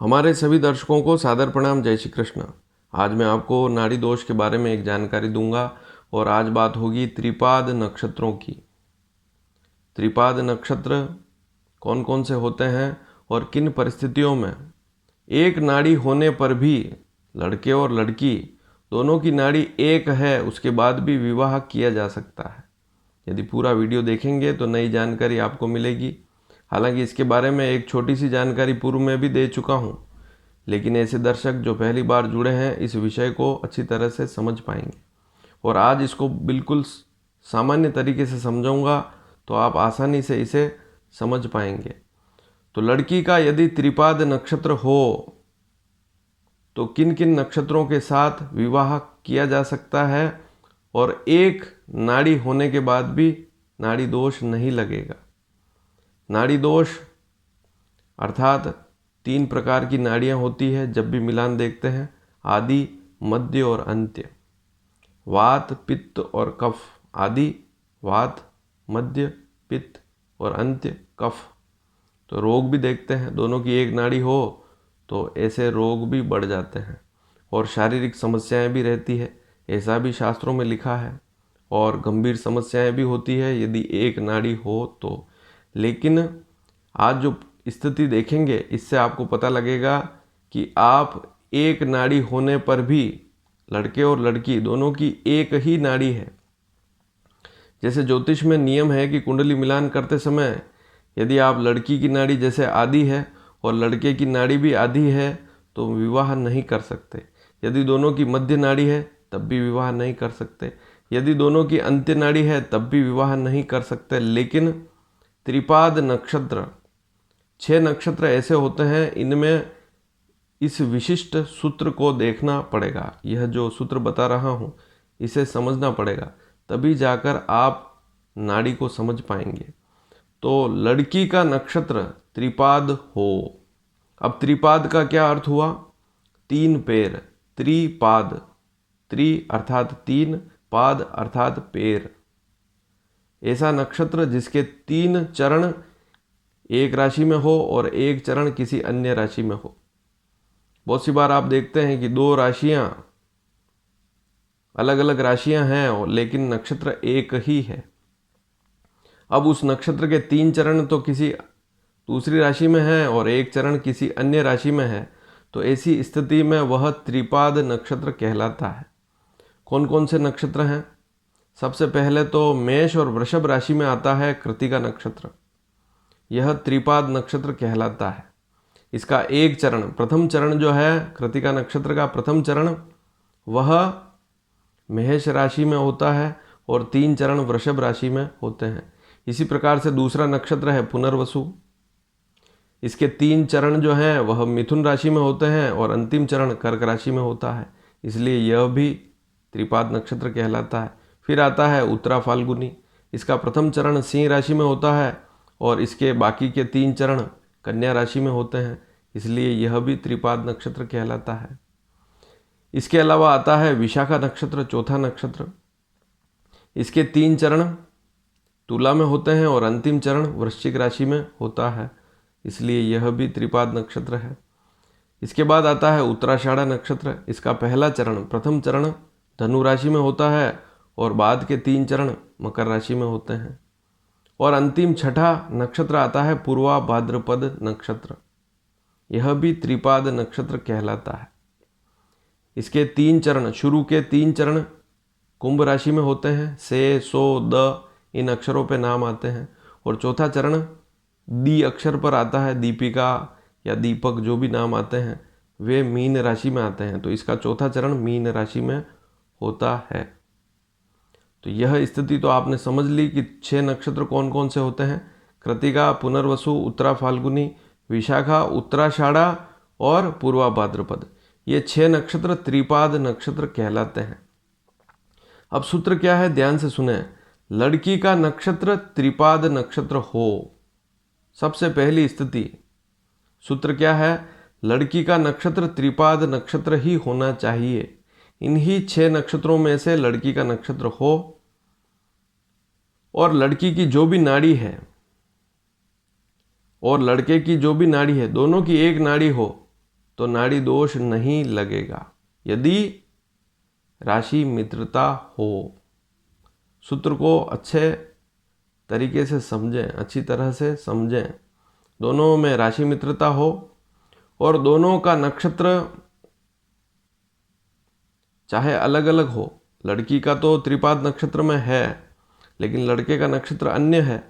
हमारे सभी दर्शकों को सादर प्रणाम। जय श्री कृष्ण। आज मैं आपको नाड़ी दोष के बारे में एक जानकारी दूंगा और आज बात होगी त्रिपाद नक्षत्रों की। त्रिपाद नक्षत्र कौन कौन से होते हैं और किन परिस्थितियों में एक नाड़ी होने पर भी लड़के और लड़की दोनों की नाड़ी एक है उसके बाद भी विवाह किया जा सकता है। यदि पूरा वीडियो देखेंगे तो नई जानकारी आपको मिलेगी। हालांकि इसके बारे में एक छोटी सी जानकारी पूर्व में भी दे चुका हूँ, लेकिन ऐसे दर्शक जो पहली बार जुड़े हैं इस विषय को अच्छी तरह से समझ पाएंगे और आज इसको बिल्कुल सामान्य तरीके से समझाऊंगा तो आप आसानी से इसे समझ पाएंगे। तो लड़की का यदि त्रिपाद नक्षत्र हो तो किन किन नक्षत्रों के साथ विवाह किया जा सकता है और एक नाड़ी होने के बाद भी नाड़ी दोष नहीं लगेगा। नाड़ी दोष अर्थात 3 प्रकार की नाड़ियाँ होती है जब भी मिलान देखते हैं, आदि, मध्य और अंत्य। वात, पित्त और कफ। आदि वात, मध्य पित्त और अंत्य कफ। तो रोग भी देखते हैं, दोनों की एक नाड़ी हो तो ऐसे रोग भी बढ़ जाते हैं और शारीरिक समस्याएं भी रहती है, ऐसा भी शास्त्रों में लिखा है। और गंभीर समस्याएं भी होती है यदि एक नाड़ी हो तो। लेकिन आज जो स्थिति देखेंगे इससे आपको पता लगेगा कि आप एक नाड़ी होने पर भी लड़के और लड़की दोनों की एक ही नाड़ी है। जैसे ज्योतिष में नियम है कि कुंडली मिलान करते समय यदि आप लड़की की नाड़ी जैसे आदि है और लड़के की नाड़ी भी आदि है तो विवाह नहीं कर सकते। यदि दोनों की मध्य नाड़ी है तब भी विवाह नहीं कर सकते। यदि दोनों की अंत्य नाड़ी है तब भी विवाह नहीं कर सकते। लेकिन त्रिपाद नक्षत्र 6 नक्षत्र ऐसे होते हैं, इनमें इस विशिष्ट सूत्र को देखना पड़ेगा। यह जो सूत्र बता रहा हूँ इसे समझना पड़ेगा, तभी जाकर आप नाड़ी को समझ पाएंगे। तो लड़की का नक्षत्र त्रिपाद हो। अब त्रिपाद का क्या अर्थ हुआ? 3 पैर, त्रिपाद। त्रि अर्थात 3, पाद अर्थात पैर। ऐसा नक्षत्र जिसके 3 चरण एक राशि में हो और एक चरण किसी अन्य राशि में हो। बहुत सी बार आप देखते हैं कि 2 राशियां अलग अलग राशियां हैं और लेकिन नक्षत्र एक ही है। अब उस नक्षत्र के 3 चरण तो किसी दूसरी राशि में है और एक चरण किसी अन्य राशि में है, तो ऐसी स्थिति में वह त्रिपाद नक्षत्र कहलाता है। कौन कौन से नक्षत्र हैं? सबसे पहले तो मेष और वृषभ राशि में आता है कृत्तिका नक्षत्र। यह त्रिपाद नक्षत्र कहलाता है। इसका एक चरण, प्रथम चरण जो है कृत्तिका नक्षत्र का प्रथम चरण वह मेष राशि में होता है और 3 चरण वृषभ राशि में होते हैं। इसी प्रकार से दूसरा नक्षत्र है पुनर्वसु। इसके 3 चरण जो हैं वह मिथुन राशि में होते हैं और अंतिम चरण कर्क राशि में होता है, इसलिए यह भी त्रिपाद नक्षत्र कहलाता है। फिर आता है उत्तरा फाल्गुनी। इसका प्रथम चरण सिंह राशि में होता है और इसके बाकी के 3 चरण कन्या राशि में होते हैं, इसलिए यह भी त्रिपाद नक्षत्र कहलाता है। इसके अलावा आता है विशाखा नक्षत्र, चौथा नक्षत्र। इसके 3 चरण तुला में होते हैं और अंतिम चरण वृश्चिक राशि में होता है, इसलिए यह भी त्रिपाद नक्षत्र है। इसके बाद आता है उत्तराषाढ़ा नक्षत्र। इसका पहला चरण, प्रथम चरण धनु राशि में होता है और बाद के 3 चरण मकर राशि में होते हैं। और अंतिम छठा नक्षत्र आता है पूर्वा भाद्रपद नक्षत्र। यह भी त्रिपाद नक्षत्र कहलाता है। इसके 3 चरण, शुरू के 3 चरण कुंभ राशि में होते हैं, से, सो, द इन अक्षरों पे नाम आते हैं। और चौथा चरण दी अक्षर पर आता है, दीपिका या दीपक जो भी नाम आते हैं वे मीन राशि में आते हैं, तो इसका चौथा चरण मीन राशि में होता है। तो यह स्थिति तो आपने समझ ली कि 6 नक्षत्र कौन कौन से होते हैं। कृत्तिका, पुनर्वसु, उत्तरा फाल्गुनी, विशाखा, उत्तराषाढ़ा और पूर्वा भाद्रपद, ये 6 नक्षत्र त्रिपाद नक्षत्र कहलाते हैं। अब सूत्र क्या है, ध्यान से सुने। लड़की का नक्षत्र त्रिपाद नक्षत्र हो, सबसे पहली स्थिति, सूत्र क्या है, लड़की का नक्षत्र त्रिपाद नक्षत्र ही होना चाहिए। इन्हीं 6 नक्षत्रों में से लड़की का नक्षत्र हो और लड़की की जो भी नाड़ी है और लड़के की जो भी नाड़ी है दोनों की एक नाड़ी हो तो नाड़ी दोष नहीं लगेगा यदि राशि मित्रता हो। सूत्र को अच्छे तरीके से समझें, अच्छी तरह से समझें। दोनों में राशि मित्रता हो और दोनों का नक्षत्र चाहे अलग अलग हो, लड़की का तो त्रिपाद नक्षत्र में है लेकिन लड़के का नक्षत्र अन्य है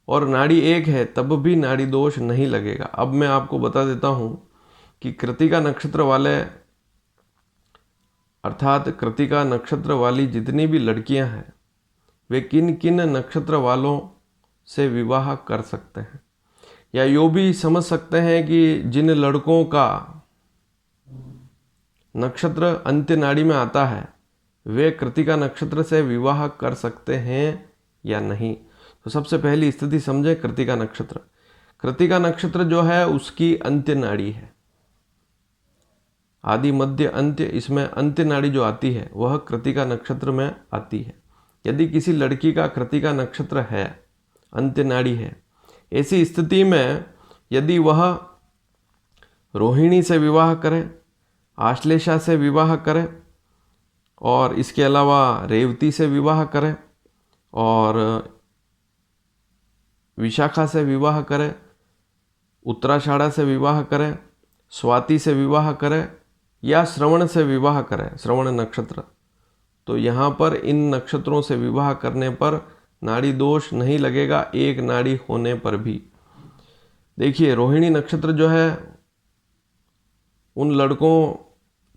और नाड़ी एक है, तब भी नाड़ी दोष नहीं लगेगा। अब मैं आपको बता देता हूं कि कृतिका नक्षत्र वाले अर्थात कृतिका नक्षत्र वाली जितनी भी लड़कियां हैं वे किन किन नक्षत्र वालों से विवाह कर सकते हैं, या यो भी समझ सकते हैं कि जिन लड़कों का नक्षत्र अंत्य नाड़ी में आता है वे कृतिका नक्षत्र से विवाह कर सकते हैं या नहीं। तो सबसे पहली स्थिति समझें कृतिका नक्षत्र। कृतिका नक्षत्र जो है उसकी अंत्य नाड़ी है, आदि मध्य अंत्य, इसमें अंत्य नाड़ी जो आती है वह कृतिका नक्षत्र में आती है। यदि किसी लड़की का कृतिका नक्षत्र है, अंत्य नाड़ी है, ऐसी स्थिति में यदि वह रोहिणी से विवाह करे, आश्लेषा से विवाह करे और इसके अलावा रेवती से विवाह करे और विशाखा से विवाह करे, उत्तराषाढ़ा से विवाह करे, स्वाति से विवाह करे या श्रवण से विवाह करे, श्रवण नक्षत्र, तो यहाँ पर इन नक्षत्रों से विवाह करने पर नाड़ी दोष नहीं लगेगा, एक नाड़ी होने पर भी। देखिए रोहिणी नक्षत्र जो है उन लड़कों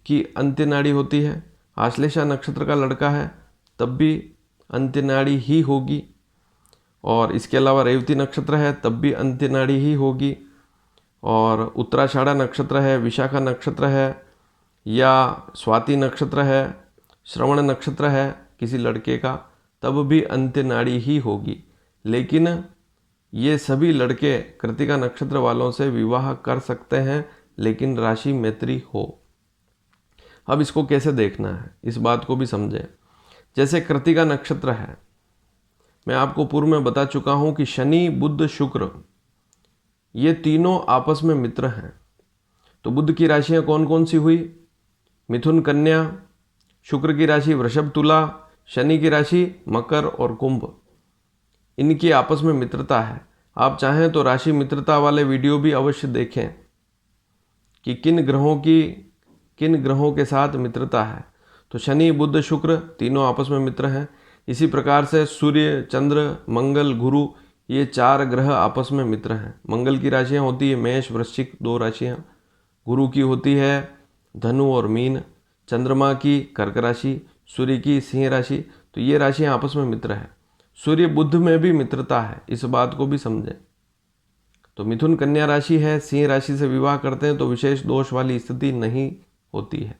की अंत्य नाड़ी होती है, आश्लेषा नक्षत्र का लड़का है तब भी अंत्य नाड़ी ही होगी और इसके अलावा रेवती नक्षत्र है तब भी अंत्य नाड़ी ही होगी और उत्तराषाढ़ा नक्षत्र है, विशाखा नक्षत्र है या स्वाति नक्षत्र है, श्रवण नक्षत्र है किसी लड़के का, तब भी अंत्य नाड़ी ही होगी। लेकिन ये सभी लड़के कृतिका नक्षत्र वालों से विवाह कर सकते हैं लेकिन राशि मैत्री हो। अब इसको कैसे देखना है इस बात को भी समझें। जैसे कृतिका नक्षत्र है, मैं आपको पूर्व में बता चुका हूं कि शनि बुध शुक्र ये तीनों आपस में मित्र हैं। तो बुध की राशियां कौन कौन सी हुई? मिथुन कन्या, शुक्र की राशि वृषभ तुला, शनि की राशि मकर और कुंभ। इनकी आपस में मित्रता है। आप चाहें तो राशि मित्रता वाले वीडियो भी अवश्य देखें कि किन ग्रहों के साथ मित्रता है। तो शनि बुध शुक्र तीनों आपस में मित्र हैं। इसी प्रकार से सूर्य चंद्र मंगल गुरु ये 4 ग्रह आपस में मित्र हैं। मंगल की राशियां होती है मेष वृश्चिक 2 राशियां, गुरु की होती है धनु और मीन, चंद्रमा की कर्क राशि, सूर्य की सिंह राशि। तो ये राशियां आपस में मित्र है। सूर्य बुध में भी मित्रता है, इस बात को भी समझें। तो मिथुन कन्या राशि है, सिंह राशि से विवाह करते हैं तो विशेष दोष वाली स्थिति नहीं होती है।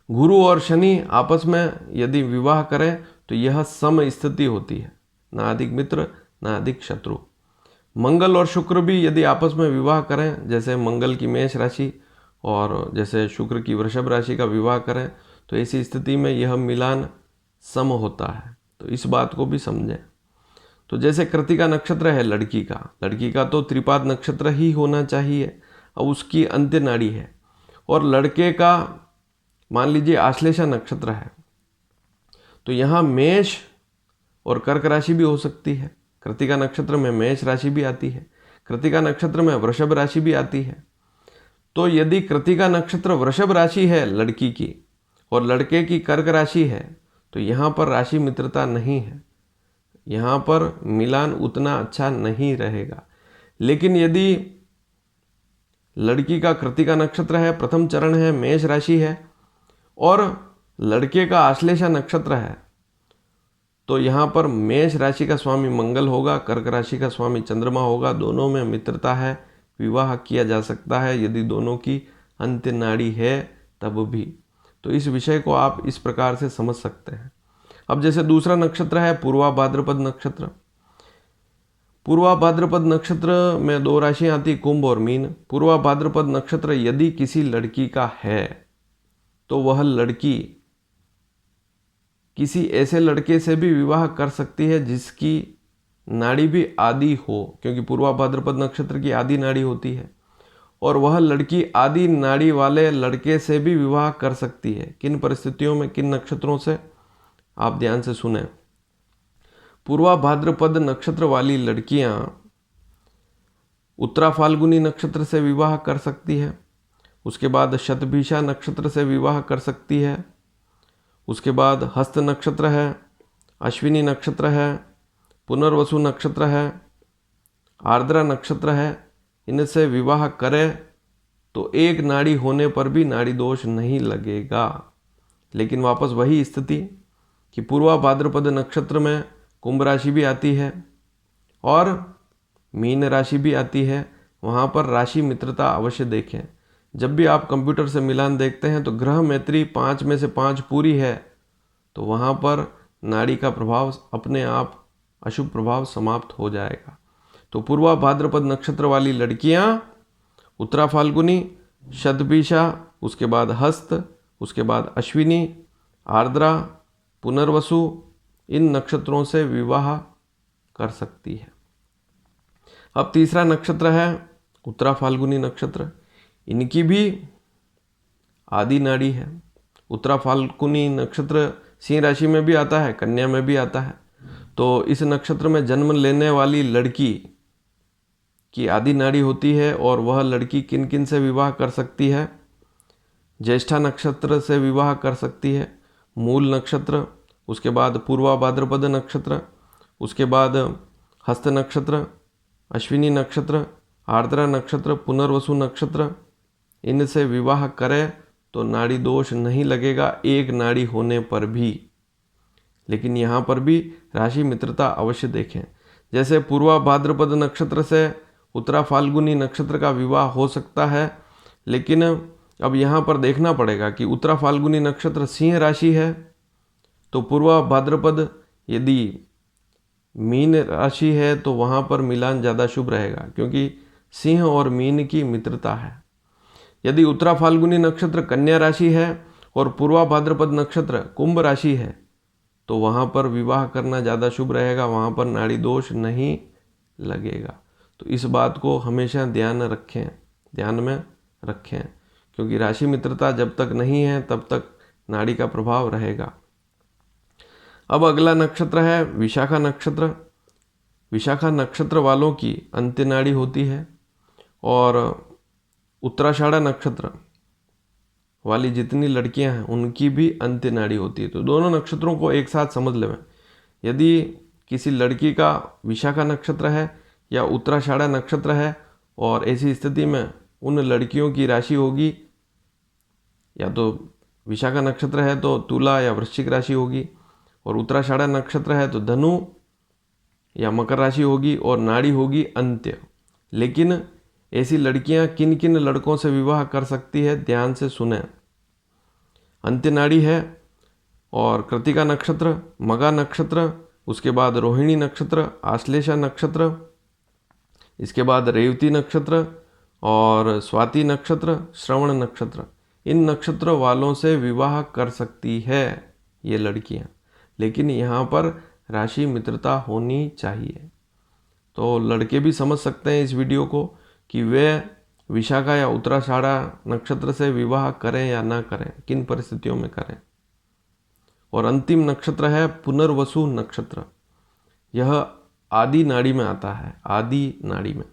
गुरु और शनि आपस में यदि विवाह करें तो यह सम स्थिति होती है, ना अधिक मित्र ना अधिक शत्रु। मंगल और शुक्र भी यदि आपस में विवाह करें, जैसे मंगल की मेष राशि और जैसे शुक्र की वृषभ राशि का विवाह करें, तो ऐसी स्थिति में यह मिलान सम होता है। तो इस बात को भी समझें। तो जैसे कृतिका नक्षत्र है लड़की का तो त्रिपाद नक्षत्र ही होना चाहिए, अब उसकी अंत्य नाड़ी है। और लड़के का मान लीजिए आश्लेषा नक्षत्र है, तो यहाँ मेष और कर्क राशि भी हो सकती है। कृतिका नक्षत्र में मेष राशि भी आती है, कृतिका नक्षत्र में वृषभ राशि भी आती है। तो यदि कृतिका नक्षत्र वृषभ राशि है लड़की की और लड़के की कर्क राशि है, तो यहाँ पर राशि मित्रता नहीं है, यहाँ पर मिलान उतना अच्छा नहीं रहेगा। लेकिन यदि लड़की का कृतिका नक्षत्र है, प्रथम चरण है, मेष राशि है और लड़के का आश्लेषा नक्षत्र है, तो यहाँ पर मेष राशि का स्वामी मंगल होगा, कर्क राशि का स्वामी चंद्रमा होगा। दोनों में मित्रता है, विवाह किया जा सकता है यदि दोनों की अंत्य नाड़ी है तब भी। तो इस विषय को आप इस प्रकार से समझ सकते हैं। अब जैसे दूसरा नक्षत्र है पूर्वा भाद्रपद नक्षत्र। पूर्वा भाद्रपद नक्षत्र में 2 राशियां आती, कुंभ और मीन। पूर्वा भाद्रपद नक्षत्र यदि किसी लड़की का है तो वह लड़की किसी ऐसे लड़के से भी विवाह कर सकती है जिसकी नाड़ी भी आदि हो, क्योंकि पूर्वा भाद्रपद नक्षत्र की आदि नाड़ी होती है। और वह लड़की आदि नाड़ी वाले लड़के से भी विवाह कर सकती है। किन परिस्थितियों में, किन नक्षत्रों से, आप ध्यान से सुने। पूर्वा भाद्रपद नक्षत्र वाली लड़कियां उत्तरा फाल्गुनी नक्षत्र से विवाह कर सकती है। उसके बाद शतभिषा नक्षत्र से विवाह कर सकती है। उसके बाद हस्त नक्षत्र है, अश्विनी नक्षत्र है, पुनर्वसु नक्षत्र है, आर्द्रा नक्षत्र है। इनसे विवाह करे तो एक नाड़ी होने पर भी नाड़ी दोष नहीं लगेगा। लेकिन वापस वही स्थिति कि पूर्वा भाद्रपद नक्षत्र में कुंभ राशि भी आती है और मीन राशि भी आती है। वहाँ पर राशि मित्रता अवश्य देखें। जब भी आप कंप्यूटर से मिलान देखते हैं तो ग्रह मैत्री 5 में से 5 पूरी है तो वहाँ पर नाड़ी का प्रभाव अपने आप, अशुभ प्रभाव समाप्त हो जाएगा। तो पूर्वा भाद्रपद नक्षत्र वाली लड़कियाँ उत्तरा फाल्गुनी, शतभिषा, उसके बाद हस्त, उसके बाद अश्विनी, आर्द्रा, पुनर्वसु, इन नक्षत्रों से विवाह कर सकती है। अब तीसरा नक्षत्र है उत्तरा फाल्गुनी नक्षत्र। इनकी भी आदि नाड़ी है। उत्तरा फाल्गुनी नक्षत्र सिंह राशि में भी आता है, कन्या में भी आता है। तो इस नक्षत्र में जन्म लेने वाली लड़की की आदि नाड़ी होती है और वह लड़की किन किन से विवाह कर सकती है? ज्येष्ठा नक्षत्र से विवाह कर सकती है, मूल नक्षत्र, उसके बाद पूर्वा भाद्रपद नक्षत्र, उसके बाद हस्त नक्षत्र, अश्विनी नक्षत्र, आर्द्रा नक्षत्र, पुनर्वसु नक्षत्र। इनसे विवाह करे तो नाड़ी दोष नहीं लगेगा एक नाड़ी होने पर भी। लेकिन यहाँ पर भी राशि मित्रता अवश्य देखें। जैसे पूर्वा भाद्रपद नक्षत्र से उत्तरा फाल्गुनी नक्षत्र का विवाह हो सकता है, लेकिन अब यहाँ पर देखना पड़ेगा कि उत्तरा फाल्गुनी नक्षत्र सिंह राशि है तो पूर्वा भाद्रपद यदि मीन राशि है तो वहाँ पर मिलान ज़्यादा शुभ रहेगा, क्योंकि सिंह और मीन की मित्रता है। यदि उत्तरा फाल्गुनी नक्षत्र कन्या राशि है और पूर्वा भाद्रपद नक्षत्र कुंभ राशि है तो वहाँ पर विवाह करना ज़्यादा शुभ रहेगा, वहाँ पर नाड़ी दोष नहीं लगेगा। तो इस बात को हमेशा ध्यान में रखें, क्योंकि राशि मित्रता जब तक नहीं है तब तक नाड़ी का प्रभाव रहेगा। अब अगला नक्षत्र है विशाखा नक्षत्र। विशाखा नक्षत्र वालों की अंत्य नाड़ी होती है और उत्तराषाढ़ा नक्षत्र वाली जितनी लड़कियां हैं उनकी भी अंत्य नाड़ी होती है। तो दोनों नक्षत्रों को एक साथ समझ लें। यदि किसी लड़की का विशाखा नक्षत्र है या उत्तराषाढ़ा नक्षत्र है और ऐसी स्थिति में उन लड़कियों की राशि होगी, या तो विशाखा नक्षत्र है तो तुला या वृश्चिक राशि होगी, और उत्तराषाढ़ा नक्षत्र है तो धनु या मकर राशि होगी और नाड़ी होगी अंत्य। लेकिन ऐसी लड़कियां किन किन लड़कों से विवाह कर सकती है, ध्यान से सुने। अंत्य नाड़ी है और कृतिका नक्षत्र, मगा नक्षत्र, उसके बाद रोहिणी नक्षत्र, आश्लेषा नक्षत्र, इसके बाद रेवती नक्षत्र और स्वाति नक्षत्र, श्रवण नक्षत्र। इन नक्षत्र वालों से विवाह कर सकती है ये लड़कियां, लेकिन यहाँ पर राशि मित्रता होनी चाहिए। तो लड़के भी समझ सकते हैं इस वीडियो को कि वे विशाखा या उत्तराषाढ़ा नक्षत्र से विवाह करें या ना करें, किन परिस्थितियों में करें। और अंतिम नक्षत्र है पुनर्वसु नक्षत्र। यह आदि नाड़ी में आता है, आदि नाड़ी में।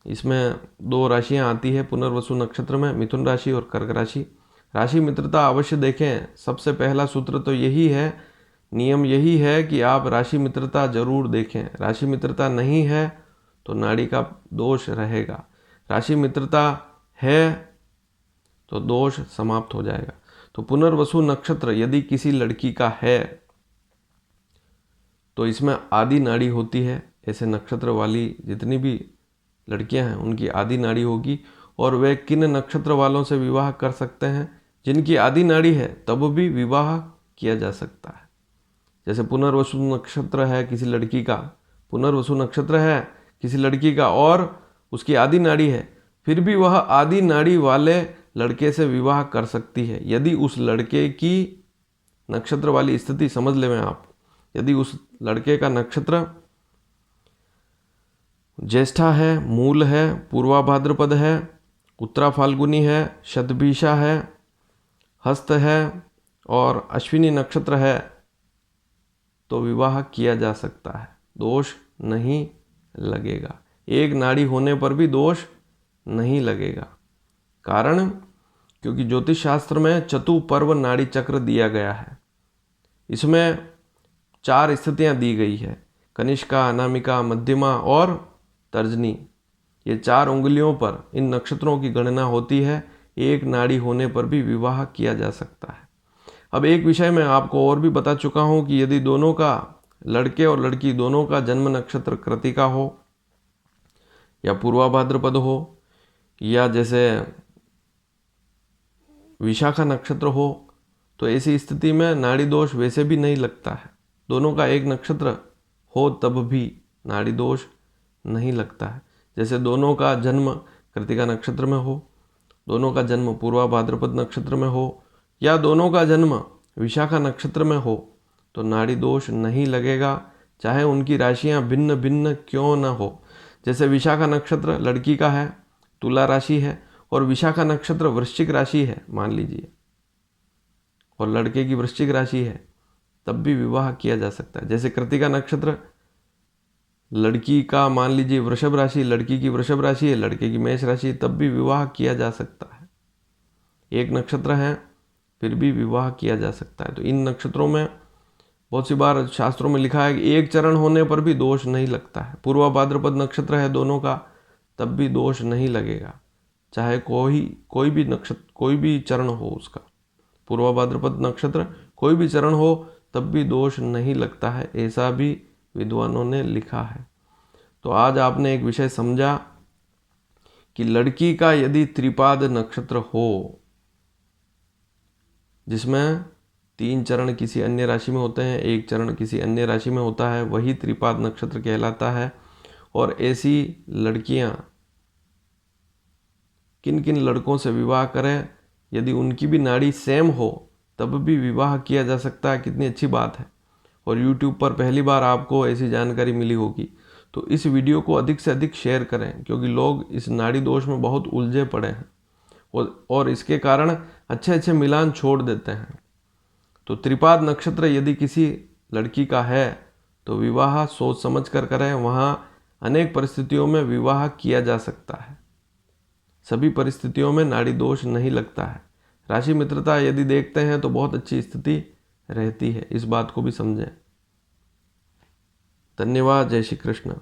इसमें 2 राशियां आती है पुनर्वसु नक्षत्र में, मिथुन राशि और कर्क राशि। राशि मित्रता अवश्य देखें। सबसे पहला सूत्र तो यही है, नियम यही है कि आप राशि मित्रता जरूर देखें। राशि मित्रता नहीं है तो नाड़ी का दोष रहेगा, राशि मित्रता है तो दोष समाप्त हो जाएगा। तो पुनर्वसु नक्षत्र यदि किसी लड़की का है तो इसमें आदि नाड़ी होती है। ऐसे नक्षत्र वाली जितनी भी लड़कियां हैं उनकी आदि नाड़ी होगी। और वे किन नक्षत्र वालों से विवाह कर सकते हैं? जिनकी आदि नाड़ी है तब भी विवाह किया जा सकता है। जैसे पुनर्वसु नक्षत्र है किसी लड़की का, पुनर्वसु नक्षत्र है किसी लड़की का और उसकी आदि नाड़ी है, फिर भी वह आदि नाड़ी वाले लड़के से विवाह कर सकती है यदि उस लड़के की नक्षत्र वाली स्थिति समझ लें आप। यदि उस लड़के का नक्षत्र ज्येष्ठा है, मूल है, पूर्वा भाद्रपद है उत्तरा फाल्गुनी है, शतभिषा है, हस्त है और अश्विनी नक्षत्र है तो विवाह किया जा सकता है, दोष नहीं लगेगा। एक नाड़ी होने पर भी दोष नहीं लगेगा। कारण, क्योंकि ज्योतिष शास्त्र में चतुपर्व नाड़ी चक्र दिया गया है। इसमें 4 स्थितियां दी गई है, कनिष्का, अनामिका, मध्यमा और तर्जनी। ये 4 उंगलियों पर इन नक्षत्रों की गणना होती है। एक नाड़ी होने पर भी विवाह किया जा सकता है। अब एक विषय मैं आपको और भी बता चुका हूँ कि यदि दोनों का, लड़के और लड़की दोनों का जन्म नक्षत्र कृतिका हो या पूर्वा भाद्रपद हो या जैसे विशाखा नक्षत्र हो, तो ऐसी स्थिति में नाड़ी दोष वैसे भी नहीं लगता है। दोनों का एक नक्षत्र हो तब भी नाड़ी दोष नहीं लगता है। जैसे दोनों का जन्म कृतिका नक्षत्र में हो, दोनों का जन्म पूर्वा भाद्रपद नक्षत्र में हो या दोनों का जन्म विशाखा नक्षत्र में हो तो नाड़ी दोष नहीं लगेगा, चाहे उनकी राशियां भिन्न भिन्न क्यों न हो। जैसे विशाखा नक्षत्र लड़की का है, तुला राशि है, और विशाखा नक्षत्र वृश्चिक राशि है मान लीजिए, और लड़के की वृश्चिक राशि है, तब भी विवाह किया जा सकता है। जैसे कृतिका नक्षत्र लड़की का मान लीजिए वृषभ राशि, लड़की की वृषभ राशि है, लड़के की मेष राशि, तब भी विवाह किया जा सकता है। एक नक्षत्र है फिर भी विवाह किया जा सकता है। तो इन नक्षत्रों में बहुत सी बार शास्त्रों में लिखा है कि एक चरण होने पर भी दोष नहीं लगता है। पूर्वा भाद्रपद नक्षत्र है दोनों का, तब भी दोष नहीं लगेगा, चाहे कोई भी नक्षत्र, कोई भी चरण हो उसका। पूर्वा भाद्रपद नक्षत्र कोई भी चरण हो तब भी दोष नहीं लगता है, ऐसा भी विद्वानों ने लिखा है। तो आज आपने एक विषय समझा कि लड़की का यदि त्रिपाद नक्षत्र हो जिसमें 3 चरण किसी अन्य राशि में होते हैं, 1 चरण किसी अन्य राशि में होता है, वही त्रिपाद नक्षत्र कहलाता है। और ऐसी लड़कियां किन किन लड़कों से विवाह करें, यदि उनकी भी नाड़ी सेम हो तब भी विवाह किया जा सकता है। कितनी अच्छी बात है। और YouTube पर पहली बार आपको ऐसी जानकारी मिली होगी तो इस वीडियो को अधिक से अधिक शेयर करें, क्योंकि लोग इस नाड़ी दोष में बहुत उलझे पड़े हैं और इसके कारण अच्छे अच्छे मिलान छोड़ देते हैं। तो त्रिपाद नक्षत्र यदि किसी लड़की का है तो विवाह सोच समझ कर करें। वहाँ अनेक परिस्थितियों में विवाह किया जा सकता है, सभी परिस्थितियों में नाड़ी दोष नहीं लगता है। राशि मित्रता यदि देखते हैं तो बहुत अच्छी स्थिति रहती है, इस बात को भी समझें। धन्यवाद। जय श्री कृष्ण।